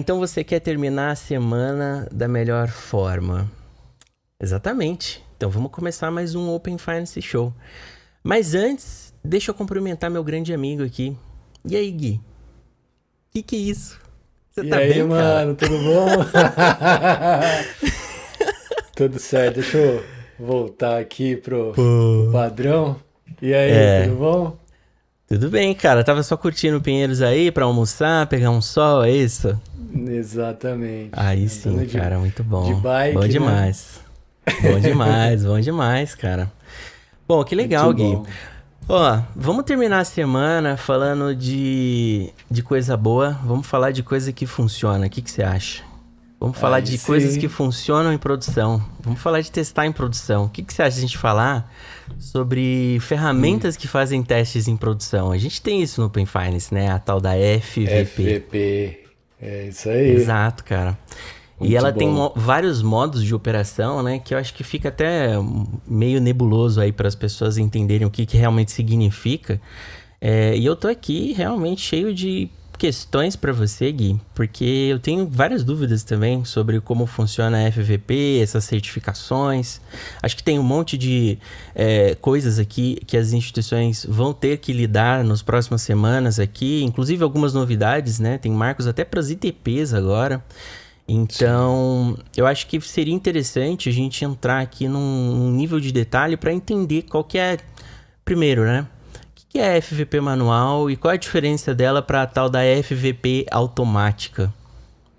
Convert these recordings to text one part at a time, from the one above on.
então você quer terminar a semana da melhor forma. Exatamente. Então vamos começar mais um Open Finance Show. Mas antes, deixa eu cumprimentar meu grande amigo aqui. E aí, Gui? Que é isso? Você tá aí, bem, cara? mano, tudo bom? Tudo certo, deixa eu voltar aqui pro Pô. padrão. E aí, É, tudo bom? tudo bem, cara. Tava só curtindo Pinheiros aí pra almoçar, pegar um sol, é isso? Exatamente. Aí sim, Andando cara, muito de bom. Bom bike, né? demais. Bom demais, cara. Bom, que Muito legal, Gui. bom. Ó, vamos terminar a semana falando de coisa boa. Vamos falar de coisa que funciona. O que você acha? Vamos falar Aí de coisas que sim. funcionam em produção. Vamos falar de testar em produção. O que você acha de a gente falar sobre Hum, ferramentas que fazem testes em produção? A gente tem isso no Open Finance, né? A tal da FVP. FVP. É isso aí. Exato, cara. E Muito ela tem bom. vários modos de operação, né? Que eu acho que fica até meio nebuloso aí para as pessoas entenderem o que realmente significa. E eu tô aqui realmente cheio de questões para você, Gui, porque eu tenho várias dúvidas também sobre como funciona a FVP, essas certificações. Acho que tem um monte de coisas aqui que as instituições vão ter que lidar nas próximas semanas aqui, inclusive algumas novidades, né? Tem marcos até para as ITPs agora. Sim. Então, eu acho que seria interessante a gente entrar aqui num nível de detalhe para entender qual que é, primeiro, né? O que é a FVP manual e qual é a diferença dela para a tal da FVP automática?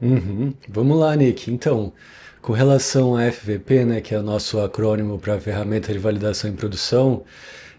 Uhum. Vamos lá, Nick. Então, com relação à FVP, né, que é o nosso acrônimo para Ferramenta de Validação em Produção,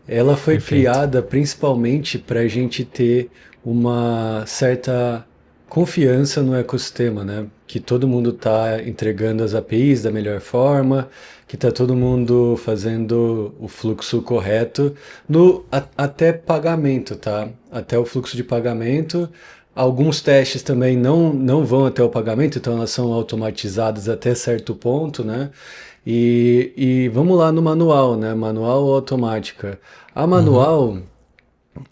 ela foi Perfeito. criada principalmente para a gente ter uma certa confiança no ecossistema, né? Que todo mundo está entregando as APIs da melhor forma, que está todo mundo fazendo o fluxo correto no até pagamento, tá? Até o fluxo de pagamento. Alguns testes também não vão até o pagamento, então elas são automatizadas até certo ponto, né? E vamos lá no manual, né? Manual ou automática. A Uhum. manual,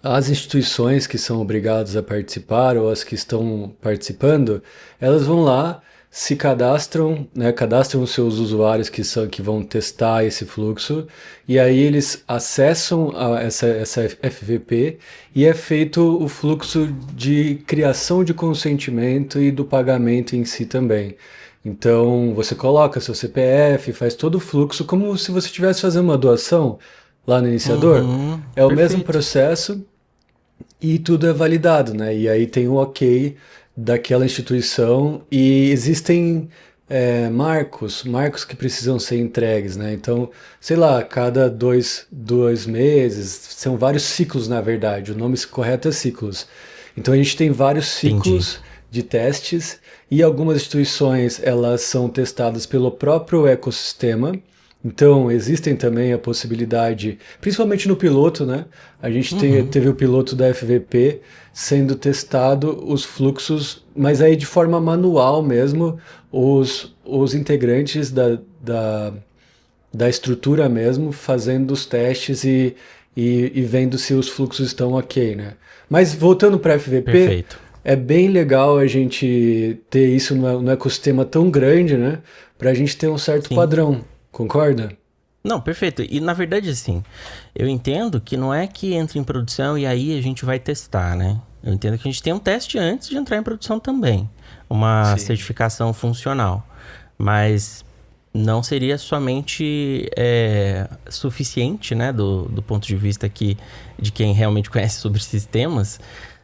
as instituições que são obrigadas a participar ou as que estão participando, elas vão lá, se cadastram, né, cadastram os seus usuários que vão testar esse fluxo, e aí eles acessam essa FVP e é feito o fluxo de criação de consentimento e do pagamento em si também. Então você coloca seu CPF, faz todo o fluxo como se você estivesse fazendo uma doação lá no iniciador. Uhum. É o mesmo Perfeito. processo e tudo é validado, né? E aí tem o ok daquela instituição e existem marcos que precisam ser entregues, né? Então, sei lá, cada dois meses, são vários ciclos, na verdade. O nome correto é ciclos. Então a gente tem vários Entendi. ciclos de testes e algumas instituições elas são testadas pelo próprio ecossistema. Então, existem também a possibilidade, principalmente no piloto, né? A gente Uhum. teve o piloto da FVP sendo testado os fluxos, mas aí de forma manual mesmo, os integrantes da estrutura mesmo fazendo os testes e vendo se os fluxos estão ok, né? Mas voltando para FVP, Perfeito. é bem legal a gente ter isso no ecossistema tão grande, né? Para a gente ter um certo Sim. padrão, concorda? Não, perfeito. E na verdade, assim, eu entendo que não é que entra em produção e aí a gente vai testar, né? Eu entendo que a gente tem um teste antes de entrar em produção também. Uma Sim. certificação funcional. Mas não seria somente suficiente, né? Do ponto de vista aqui de quem realmente conhece sobre sistemas.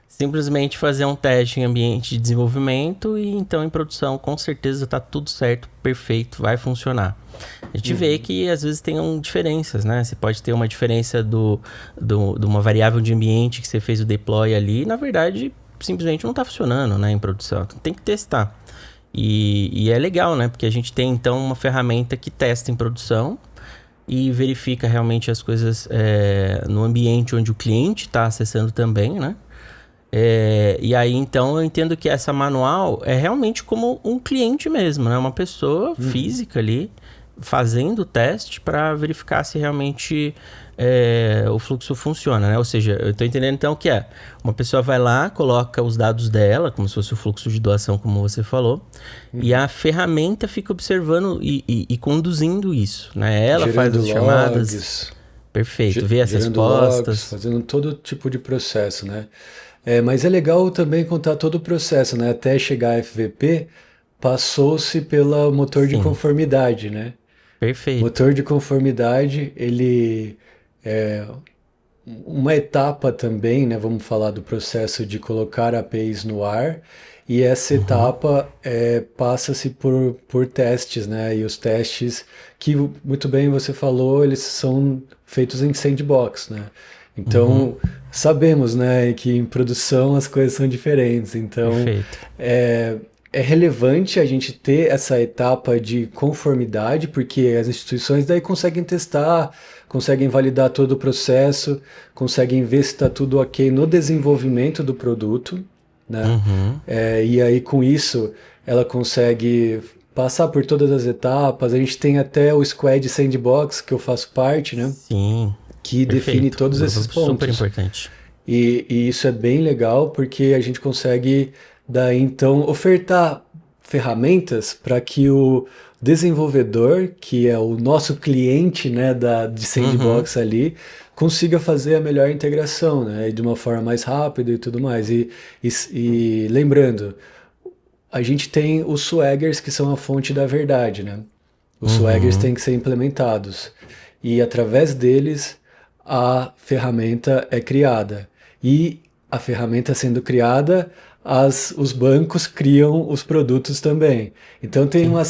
Simplesmente fazer um teste em ambiente de desenvolvimento e então em produção com certeza está tudo certo, perfeito, vai funcionar. A gente vê Uhum. que às vezes tem diferenças, né? Você pode ter uma diferença de uma variável de ambiente que você fez o deploy ali e na verdade simplesmente não está funcionando, né, em produção. Então, tem que testar. E é legal, né? Porque a gente tem então uma ferramenta que testa em produção e verifica realmente as coisas no ambiente onde o cliente está acessando também, né? E aí, então, eu entendo que essa manual é realmente como um cliente mesmo, né? Uma pessoa Uhum. física ali fazendo o teste para verificar se realmente o fluxo funciona, né? Ou seja, eu estou entendendo então que uma pessoa vai lá, coloca os dados dela, como se fosse o fluxo de doação, como você falou, e a ferramenta fica observando e conduzindo isso, né? Ela faz Gerando as chamadas, logs, perfeito, vê as gerando logs, respostas. fazendo todo tipo de processo, né? Mas é legal também contar todo o processo, né? Até chegar a FVP, passou-se pelo motor de Sim, conformidade, né? perfeito. Motor de conformidade, ele é uma etapa também, né? Vamos falar do processo de colocar APIs no ar, e essa Uhum, etapa passa-se por testes, né? E os testes que, muito bem você falou, eles são feitos em sandbox, né? uhum, Então, sabemos, né, que em produção as coisas são diferentes. Então, perfeito. é, é relevante a gente ter essa etapa de conformidade, porque as instituições daí conseguem testar, conseguem validar todo o processo, conseguem ver se está tudo ok no desenvolvimento do produto, né? Uhum, E aí com isso ela consegue passar por todas as etapas. A gente tem até o Squad Sandbox, que eu faço parte, né? sim, Que define perfeito. O todos grupo esses é super pontos. importante. E isso é bem legal porque a gente consegue daí então ofertar ferramentas para que o desenvolvedor, que é o nosso cliente, né, de Uhum, sandbox ali, consiga fazer a melhor integração, né, de uma forma mais rápida e tudo mais. E lembrando, a gente tem os swaggers que são a fonte da verdade, né? Os swaggers uhum. têm que ser implementados e através deles a ferramenta é criada. E a ferramenta sendo criada, os bancos criam os produtos também. Então tem Sim,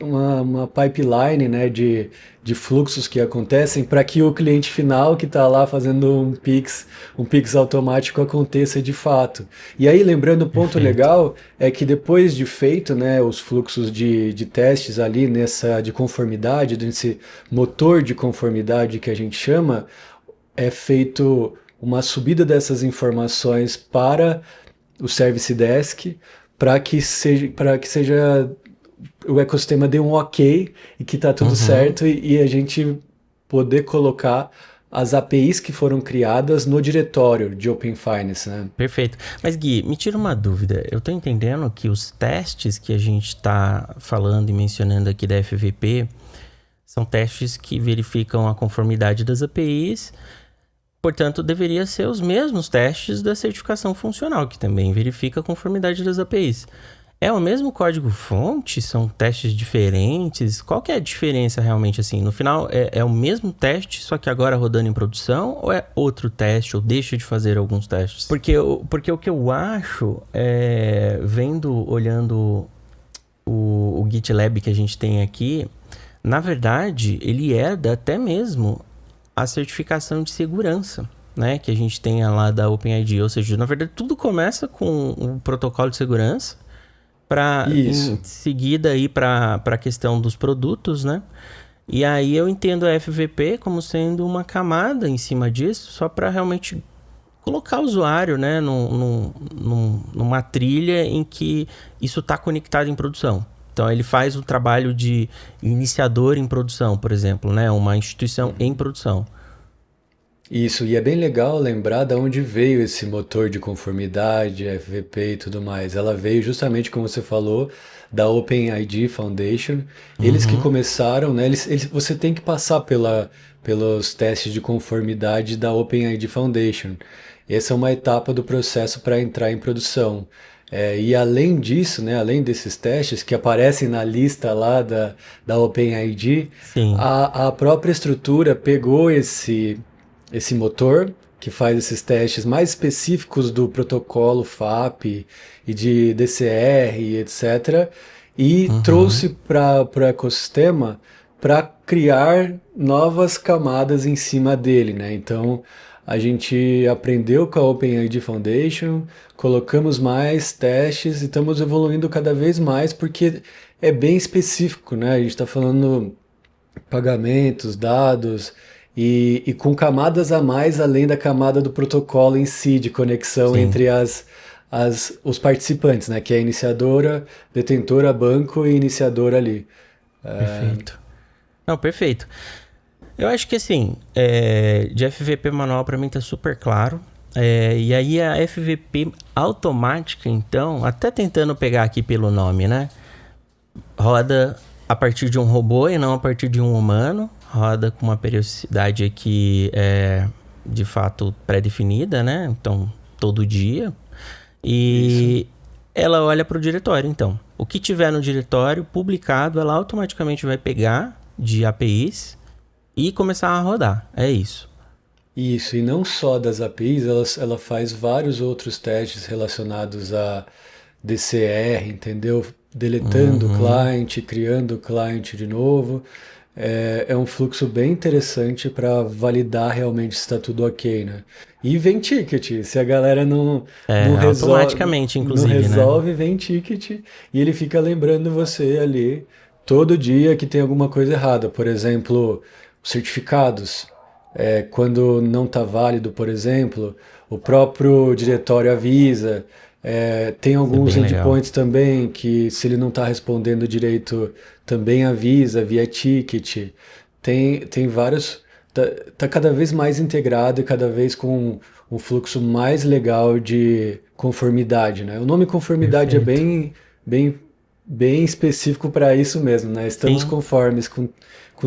uma pipeline, né, de fluxos que acontecem para que o cliente final que está lá fazendo um Pix automático aconteça de fato. E aí, lembrando, um ponto perfeito. legal é que depois de feito, né, os fluxos de testes ali nessa de conformidade, nesse motor de conformidade que a gente chama, é feito uma subida dessas informações para o Service Desk para que seja o ecossistema dê um ok e que está tudo Uhum, certo e a gente poder colocar as APIs que foram criadas no diretório de Open Finance, né? perfeito. Mas Gui, me tira uma dúvida. Eu tô entendendo que os testes que a gente tá falando e mencionando aqui da FVP são testes que verificam a conformidade das APIs. Portanto, deveria ser os mesmos testes da certificação funcional, que também verifica a conformidade das APIs. É o mesmo código-fonte? São testes diferentes? Qual que é a diferença realmente, assim? No final, é o mesmo teste, só que agora rodando em produção? Ou é outro teste, ou deixa de fazer alguns testes? Porque o que eu acho, olhando o GitLab que a gente tem aqui, na verdade, ele herda até mesmo a certificação de segurança, né, que a gente tem lá da OpenID. Ou seja, na verdade, tudo começa com o protocolo de segurança, para em Isso. seguida ir para a questão dos produtos, né? E aí eu entendo a FVP como sendo uma camada em cima disso, só para realmente colocar o usuário, né, numa trilha em que isso está conectado em produção. Então ele faz o trabalho de iniciador em produção, por exemplo, né, uma instituição em produção. Isso, e é bem legal lembrar de onde veio esse motor de conformidade, FVP e tudo mais. Ela veio justamente, como você falou, da OpenID Foundation. Eles que Uhum, começaram, né? Você tem que passar pelos testes de conformidade da OpenID Foundation. Essa é uma etapa do processo para entrar em produção. E além disso, né, além desses testes que aparecem na lista lá da OpenID, sim. a própria estrutura pegou esse motor que faz esses testes mais específicos do protocolo FAP e de DCR, etc., e Uhum, trouxe para o ecossistema para criar novas camadas em cima dele, né? Então a gente aprendeu com a OpenID Foundation, colocamos mais testes e estamos evoluindo cada vez mais porque é bem específico, né? A gente está falando pagamentos, dados e com camadas a mais além da camada do protocolo em si, de conexão sim. entre os participantes, né? Que é a iniciadora, detentora, banco e iniciadora ali. Perfeito. Não, perfeito. Eu acho que assim, de FVP manual pra mim tá super claro. E aí a FVP automática, então, até tentando pegar aqui pelo nome, né? Roda a partir de um robô e não a partir de um humano. Roda com uma periodicidade aqui, de fato, pré-definida, né? Então, todo dia. Isso. E ela olha para o diretório, então. O que tiver no diretório publicado, ela automaticamente vai pegar de APIs e começar a rodar. É isso. Isso, e não só das APIs, ela faz vários outros testes relacionados a DCR, entendeu? Deletando o Uhum. client, criando o client de novo. É um fluxo bem interessante para validar realmente se está tudo ok, né? E vem ticket, se a galera Automaticamente, não inclusive, né? resolve, vem ticket e ele fica lembrando você ali todo dia que tem alguma coisa errada. Por exemplo, certificados. Quando não está válido, por exemplo, o próprio diretório avisa. Tem Isso é alguns bem legal. endpoints também que, se ele não está respondendo direito, também avisa via ticket. Tem vários. Tá cada vez mais integrado e cada vez com um fluxo mais legal de conformidade, né? O nome conformidade é Perfeito. bem, bem específico para isso mesmo, né? Estamos Sim. conformes com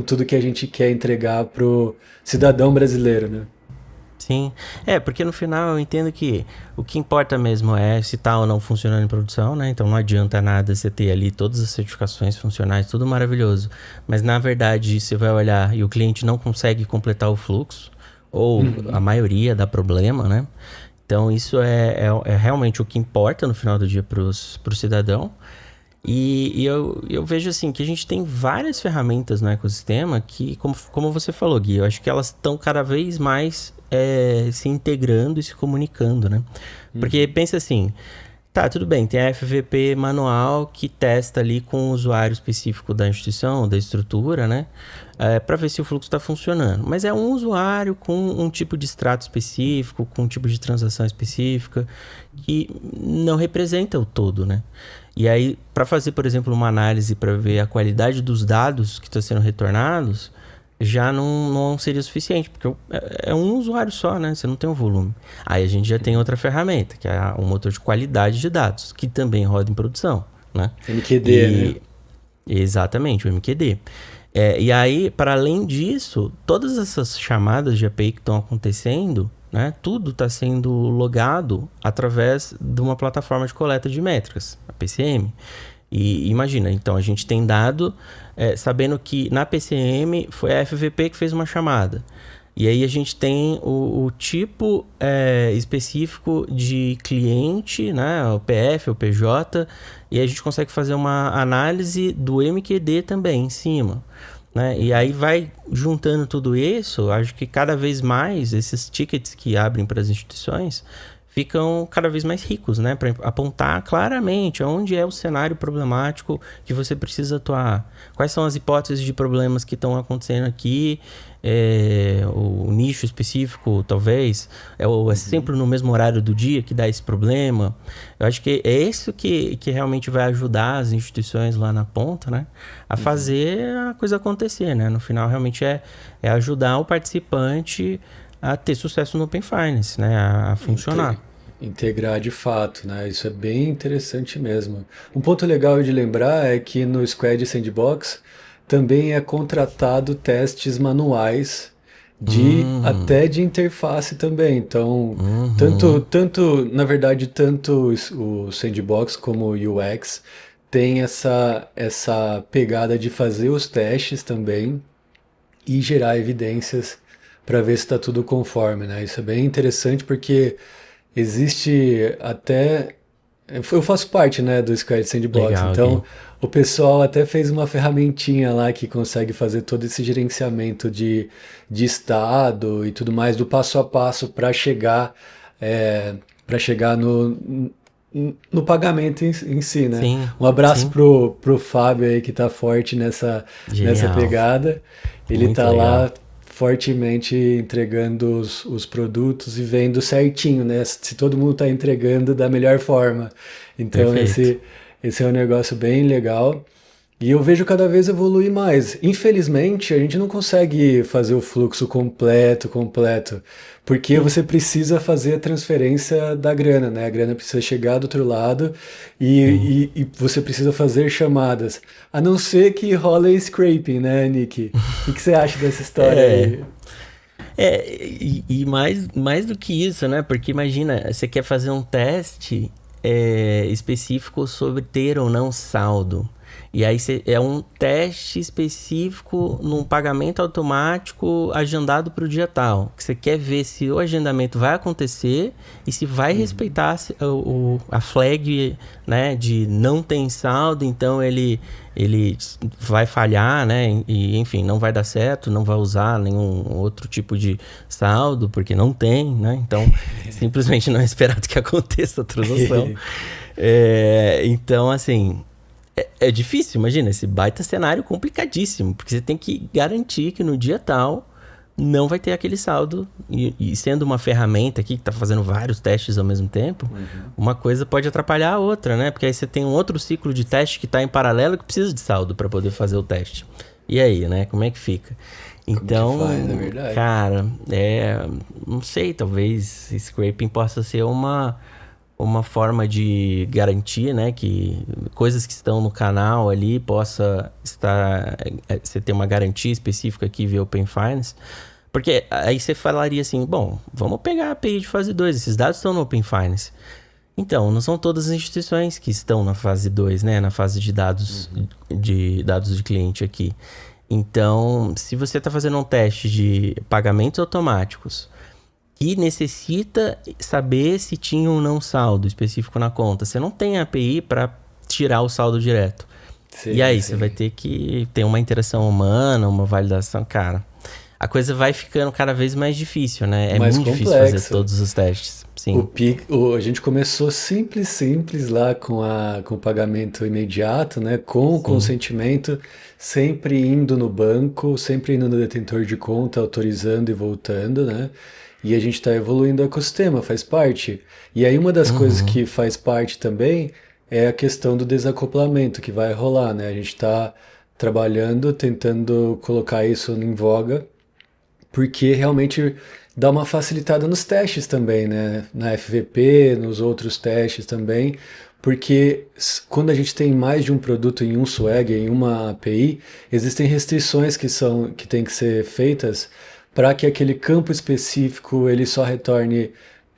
tudo que a gente quer entregar pro cidadão brasileiro, né? Sim, porque no final eu entendo que o que importa mesmo é se tá ou não funcionando em produção, né? Então não adianta nada você ter ali todas as certificações funcionais, tudo maravilhoso. Mas na verdade você vai olhar e o cliente não consegue completar o fluxo, ou a Uhum. maioria dá problema, né? Então isso é realmente o que importa no final do dia pro cidadão. E eu vejo assim que a gente tem várias ferramentas no ecossistema que, como você falou, Gui, eu acho que elas estão cada vez mais se integrando e se comunicando, né? Porque Uhum. pensa assim, tá, tudo bem, tem a FVP manual que testa ali com o usuário específico da instituição, da estrutura, né? Para ver se o fluxo está funcionando. Mas é um usuário com um tipo de extrato específico, com um tipo de transação específica, que não representa o todo, né? E aí, para fazer, por exemplo, uma análise para ver a qualidade dos dados que estão sendo retornados, já não seria suficiente, porque é um usuário só, né? Você não tem um volume. Aí a gente já tem outra ferramenta, que é um motor de qualidade de dados, que também roda em produção, né? MQD, né? E exatamente, o MQD. E aí, para além disso, todas essas chamadas de API que estão acontecendo, né? Tudo está sendo logado através de uma plataforma de coleta de métricas, a PCM. E imagina, então a gente tem dado sabendo que na PCM foi a FVP que fez uma chamada. E aí a gente tem o tipo específico de cliente, né? O PF, o PJ, e a gente consegue fazer uma análise do MQD também em cima. Né? E aí vai juntando tudo isso, acho que cada vez mais esses tickets que abrem para as instituições ficam cada vez mais ricos, né? Para apontar claramente onde é o cenário problemático que você precisa atuar. Quais são as hipóteses de problemas que estão acontecendo aqui, o nicho específico, talvez, é Uhum. sempre no mesmo horário do dia que dá esse problema. Eu acho que é isso que realmente vai ajudar as instituições lá na ponta, né? A Uhum. fazer a coisa acontecer, né? No final, realmente é ajudar o participante a ter sucesso no Open Finance, né? A funcionar. Inte- Integrar de fato, né? Isso é bem interessante mesmo. Um ponto legal de lembrar é que no Squad Sandbox também é contratado testes manuais de Hum, até de interface também. Então, uhum, na verdade, tanto o Sandbox como o UX tem essa pegada de fazer os testes também e gerar evidências para ver se está tudo conforme, né? Isso é bem interessante porque existe até. Eu faço parte, né, do Square Sandbox, legal, Gui. então o pessoal até fez uma ferramentinha lá que consegue fazer todo esse gerenciamento de estado e tudo mais, do passo a passo para chegar no pagamento em si, né? Sim, Um abraço sim, pro Fábio aí que tá forte nessa genial, pegada. Ele muito tá legal. lá fortemente entregando os produtos e vendo certinho, né? Se todo mundo está entregando da melhor forma. Então, Perfeito. esse é um negócio bem legal. E eu vejo cada vez evoluir mais. Infelizmente, a gente não consegue fazer o fluxo completo, porque Sim. você precisa fazer a transferência da grana, né? A grana precisa chegar do outro lado e, Sim. e você precisa fazer chamadas. A não ser que role scraping, né, Nick? O que você acha dessa história É, aí? e mais do que isso, né? Porque imagina, você quer fazer um teste específico sobre ter ou não saldo. E aí é um teste específico num pagamento automático agendado para o dia tal. Que você quer ver se o agendamento vai acontecer e se vai Uhum. respeitar a flag, né, de não tem saldo, então ele vai falhar, né? E enfim, não vai dar certo, não vai usar nenhum outro tipo de saldo, porque não tem, né? Então, simplesmente não é esperado que aconteça a transação. Então, assim, é difícil, imagina, esse baita cenário complicadíssimo, porque você tem que garantir que no dia tal não vai ter aquele saldo. E sendo uma ferramenta aqui que está fazendo vários testes ao mesmo tempo, Uhum. uma coisa pode atrapalhar a outra, né? Porque aí você tem um outro ciclo de teste que está em paralelo que precisa de saldo para poder fazer o teste. E aí, né? Como é que fica? Como que faz, é Então, verdade. cara, não sei, talvez scraping possa ser uma forma de garantir, né, que coisas que estão no canal ali possa estar, você ter uma garantia específica aqui via Open Finance, porque aí você falaria assim, bom, vamos pegar a API de fase 2, esses dados estão no Open Finance. Então, não são todas as instituições que estão na fase 2, né, na fase Uhum. de dados de cliente aqui. Então, se você está fazendo um teste de pagamentos automáticos que necessita saber se tinha ou não saldo específico na conta. Você não tem API para tirar o saldo direto. E Sim, aí, você vai sim. ter que ter uma interação humana, uma validação. Cara, a coisa vai ficando cada vez mais difícil, né? É Mais muito difícil fazer complexo. todos os testes. Sim. A gente começou simples lá com o pagamento imediato, né? Com o Sim. consentimento, sempre indo no banco, sempre indo no detentor de conta, autorizando e voltando, né? E a gente está evoluindo o ecossistema, faz parte. E aí uma das coisas Uhum. que faz parte também é a questão do desacoplamento que vai rolar, né? A gente está trabalhando, tentando colocar isso em voga porque realmente dá uma facilitada nos testes também, né? Na FVP, nos outros testes também, porque quando a gente tem mais de um produto em um Swagger, em uma API, existem restrições que têm que ser feitas para que aquele campo específico ele só retorne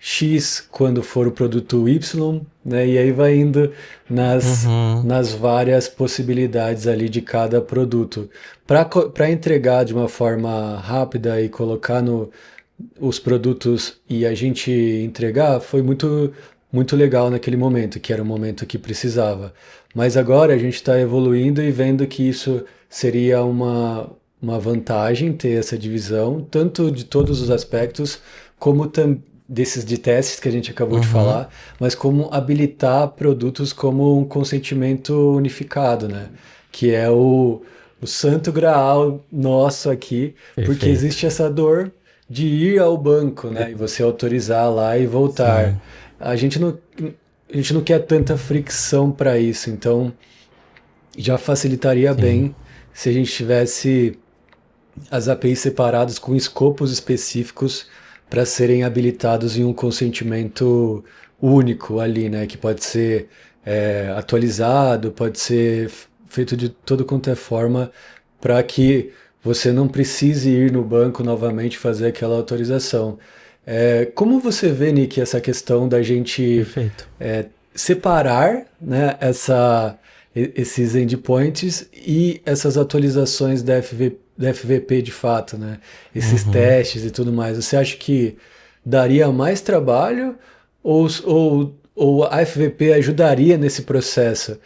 X quando for o produto Y, né? E aí vai indo nas, Uhum. nas várias possibilidades ali de cada produto. Para entregar de uma forma rápida e colocar os produtos e a gente entregar, foi muito legal naquele momento, que era o momento que precisava. Mas agora a gente está evoluindo e vendo que isso seria uma vantagem ter essa divisão, tanto de todos os aspectos, como desses de testes que a gente acabou de Uhum. falar, mas como habilitar produtos como um consentimento unificado, né? Que é o santo graal nosso aqui, porque Perfeito. existe essa dor de ir ao banco, né? E você autorizar lá e voltar. Sim. A gente não, a gente não quer tanta fricção para isso, então já facilitaria Sim. bem se a gente tivesse as APIs separadas com escopos específicos para serem habilitados em um consentimento único ali, né? Que pode ser atualizado, pode ser feito de todo quanto é forma para que você não precise ir no banco novamente fazer aquela autorização. Como você vê, Nick, essa questão da gente Perfeito. separar, né, esses endpoints e essas atualizações da FVP de fato, né? Esses Uhum. testes e tudo mais. Você acha que daria mais trabalho ou a FVP ajudaria nesse processo,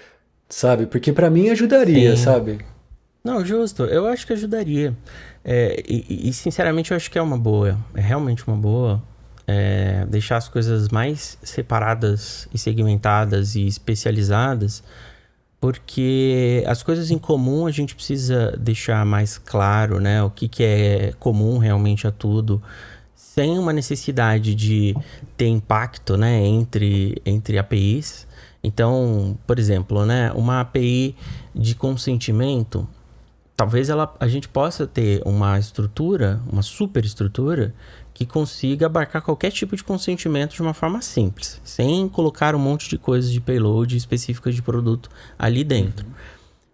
sabe? Porque para mim ajudaria, Sim. sabe? Não, justo. Eu acho que ajudaria. Sinceramente, eu acho que é uma boa. É realmente uma boa. Deixar as coisas mais separadas e segmentadas e especializadas, porque as coisas em comum a gente precisa deixar mais claro, né? O que é comum realmente a tudo, sem uma necessidade de ter impacto, né? Entre APIs. Então, por exemplo, né, uma API de consentimento, talvez a gente possa ter uma estrutura, uma superestrutura, que consiga abarcar qualquer tipo de consentimento de uma forma simples, sem colocar um monte de coisas de payload específicas de produto ali dentro.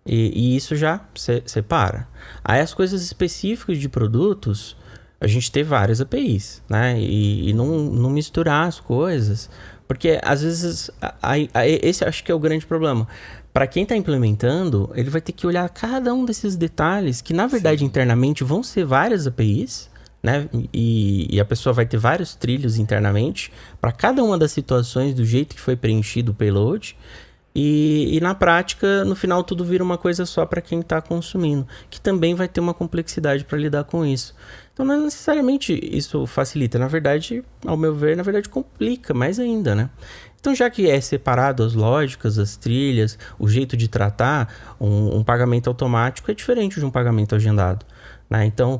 E isso já separa. Aí as coisas específicas de produtos, a gente tem várias APIs, né? E não misturar as coisas, porque às vezes esse acho que é o grande problema. Para quem está implementando, ele vai ter que olhar cada um desses detalhes, que na verdade internamente vão ser várias APIs, né? E a pessoa vai ter vários trilhos internamente para cada uma das situações do jeito que foi preenchido o payload. E na prática, no final, tudo vira uma coisa só para quem está consumindo, que também vai ter uma complexidade para lidar com isso. Então, não é necessariamente isso facilita. Na verdade, ao meu ver, na verdade complica mais ainda, né? Então, já que é separado as lógicas, as trilhas, o jeito de tratar, um pagamento automático é diferente de um pagamento agendado, né? Então,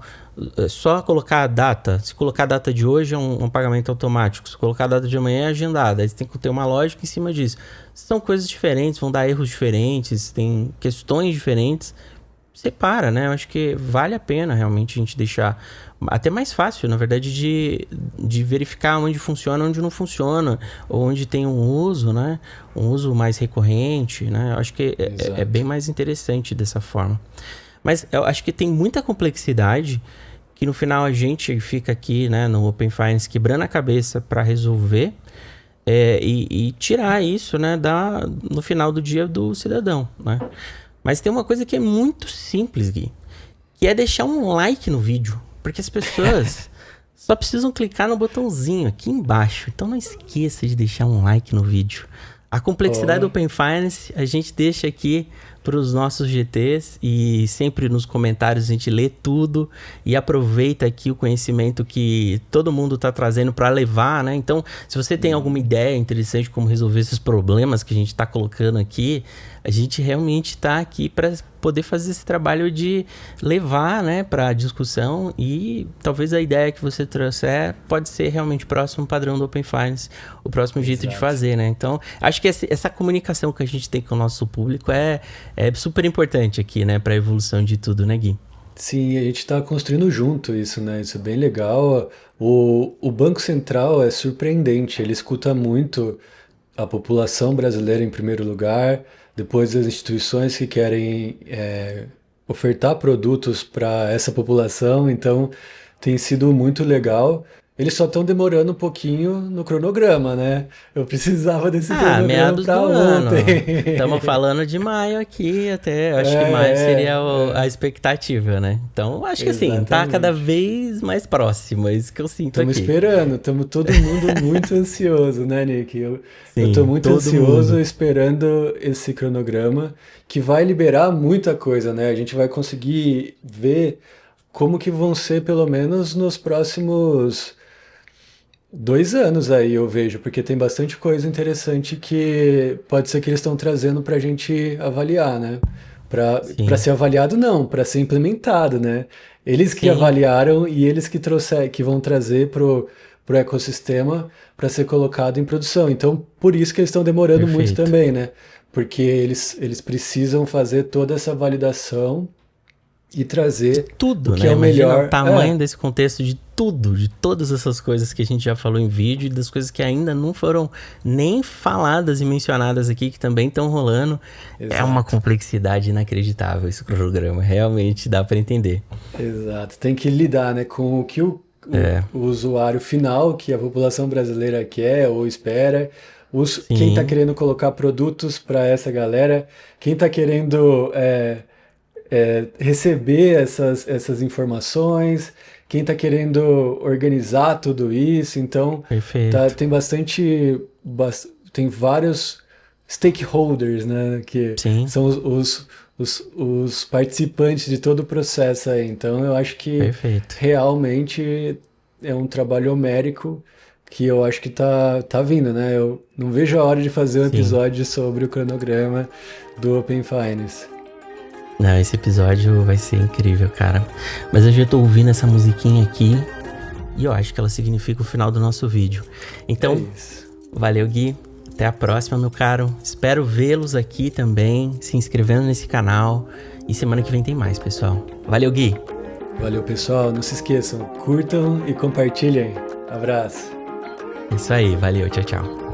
só colocar a data. Se colocar a data de hoje é um pagamento automático. Se colocar a data de amanhã é agendada. Aí você tem que ter uma lógica em cima disso. São coisas diferentes, vão dar erros diferentes, tem questões diferentes. Separa, né? Eu acho que vale a pena realmente a gente deixar até mais fácil, na verdade, de verificar onde funciona, onde não funciona, ou onde tem um uso, né? Um uso mais recorrente, né? Eu acho que é bem mais interessante dessa forma. Mas eu acho que tem muita complexidade que no final a gente fica aqui, né, no Open Finance quebrando a cabeça para resolver e tirar isso, né, no final do dia do cidadão, né? Mas tem uma coisa que é muito simples, Gui, que é deixar um like no vídeo, porque as pessoas só precisam clicar no botãozinho aqui embaixo. Então não esqueça de deixar um like no vídeo. A complexidade do Open Finance a gente deixa aqui para os nossos GTs e sempre nos comentários a gente lê tudo e aproveita aqui o conhecimento que todo mundo está trazendo para levar, né? Então, se você tem alguma ideia interessante como resolver esses problemas que a gente está colocando aqui, a gente realmente está aqui para poder fazer esse trabalho de levar, né, para a discussão, e talvez a ideia que você trouxer pode ser realmente o próximo padrão do Open Finance, o próximo jeito de fazer, né? Então, acho que essa comunicação que a gente tem com o nosso público é super importante aqui, né, para a evolução de tudo, né, Gui? Sim, a gente está construindo junto isso, né? Isso é bem legal. O Banco Central é surpreendente, ele escuta muito a população brasileira em primeiro lugar, depois as instituições que querem ofertar produtos para essa população, então tem sido muito legal. Eles só estão demorando um pouquinho no cronograma, né? Eu precisava desse cronograma meados do para ontem. Estamos falando de maio aqui até. Acho que maio seria a expectativa, né? Então, acho que assim, tá cada vez mais próximo. É isso que eu sinto aqui. Estamos esperando, estamos todo mundo muito ansioso, né, Nick? Eu tô muito ansioso esperando esse cronograma, que vai liberar muita coisa, né? A gente vai conseguir ver como que vão ser, pelo menos nos próximos 2 anos aí, eu vejo, porque tem bastante coisa interessante que pode ser que eles estão trazendo para a gente avaliar, né? Para ser avaliado, não, para ser implementado, né? Eles que avaliaram e eles que vão trazer pro ecossistema para ser colocado em produção. Então, por isso que eles estão demorando muito também, né? Porque eles precisam fazer toda essa validação e trazer tudo, o que né? é o melhor. O tamanho desse contexto de tudo, de todas essas coisas que a gente já falou em vídeo e das coisas que ainda não foram nem faladas e mencionadas aqui, que também estão rolando. Exato. É uma complexidade inacreditável esse programa, realmente dá para entender. Exato, tem que lidar, né, com o que o usuário final, que a população brasileira quer ou espera, quem está querendo colocar produtos para essa galera, quem está querendo receber essas informações, quem está querendo organizar tudo isso. Então, tem vários stakeholders, né, que são os participantes de todo o processo aí. Então, eu acho que realmente é um trabalho homérico que eu acho que tá vindo, né? Eu não vejo a hora de fazer um episódio sobre o cronograma do Open Finance. Não, esse episódio vai ser incrível, cara. Mas eu já tô ouvindo essa musiquinha aqui e eu acho que ela significa o final do nosso vídeo. Então, valeu, Gui. Até a próxima, meu caro. Espero vê-los aqui também, se inscrevendo nesse canal. E semana que vem tem mais, pessoal. Valeu, Gui. Valeu, pessoal. Não se esqueçam, curtam e compartilhem. Abraço. Isso aí, valeu, tchau, tchau.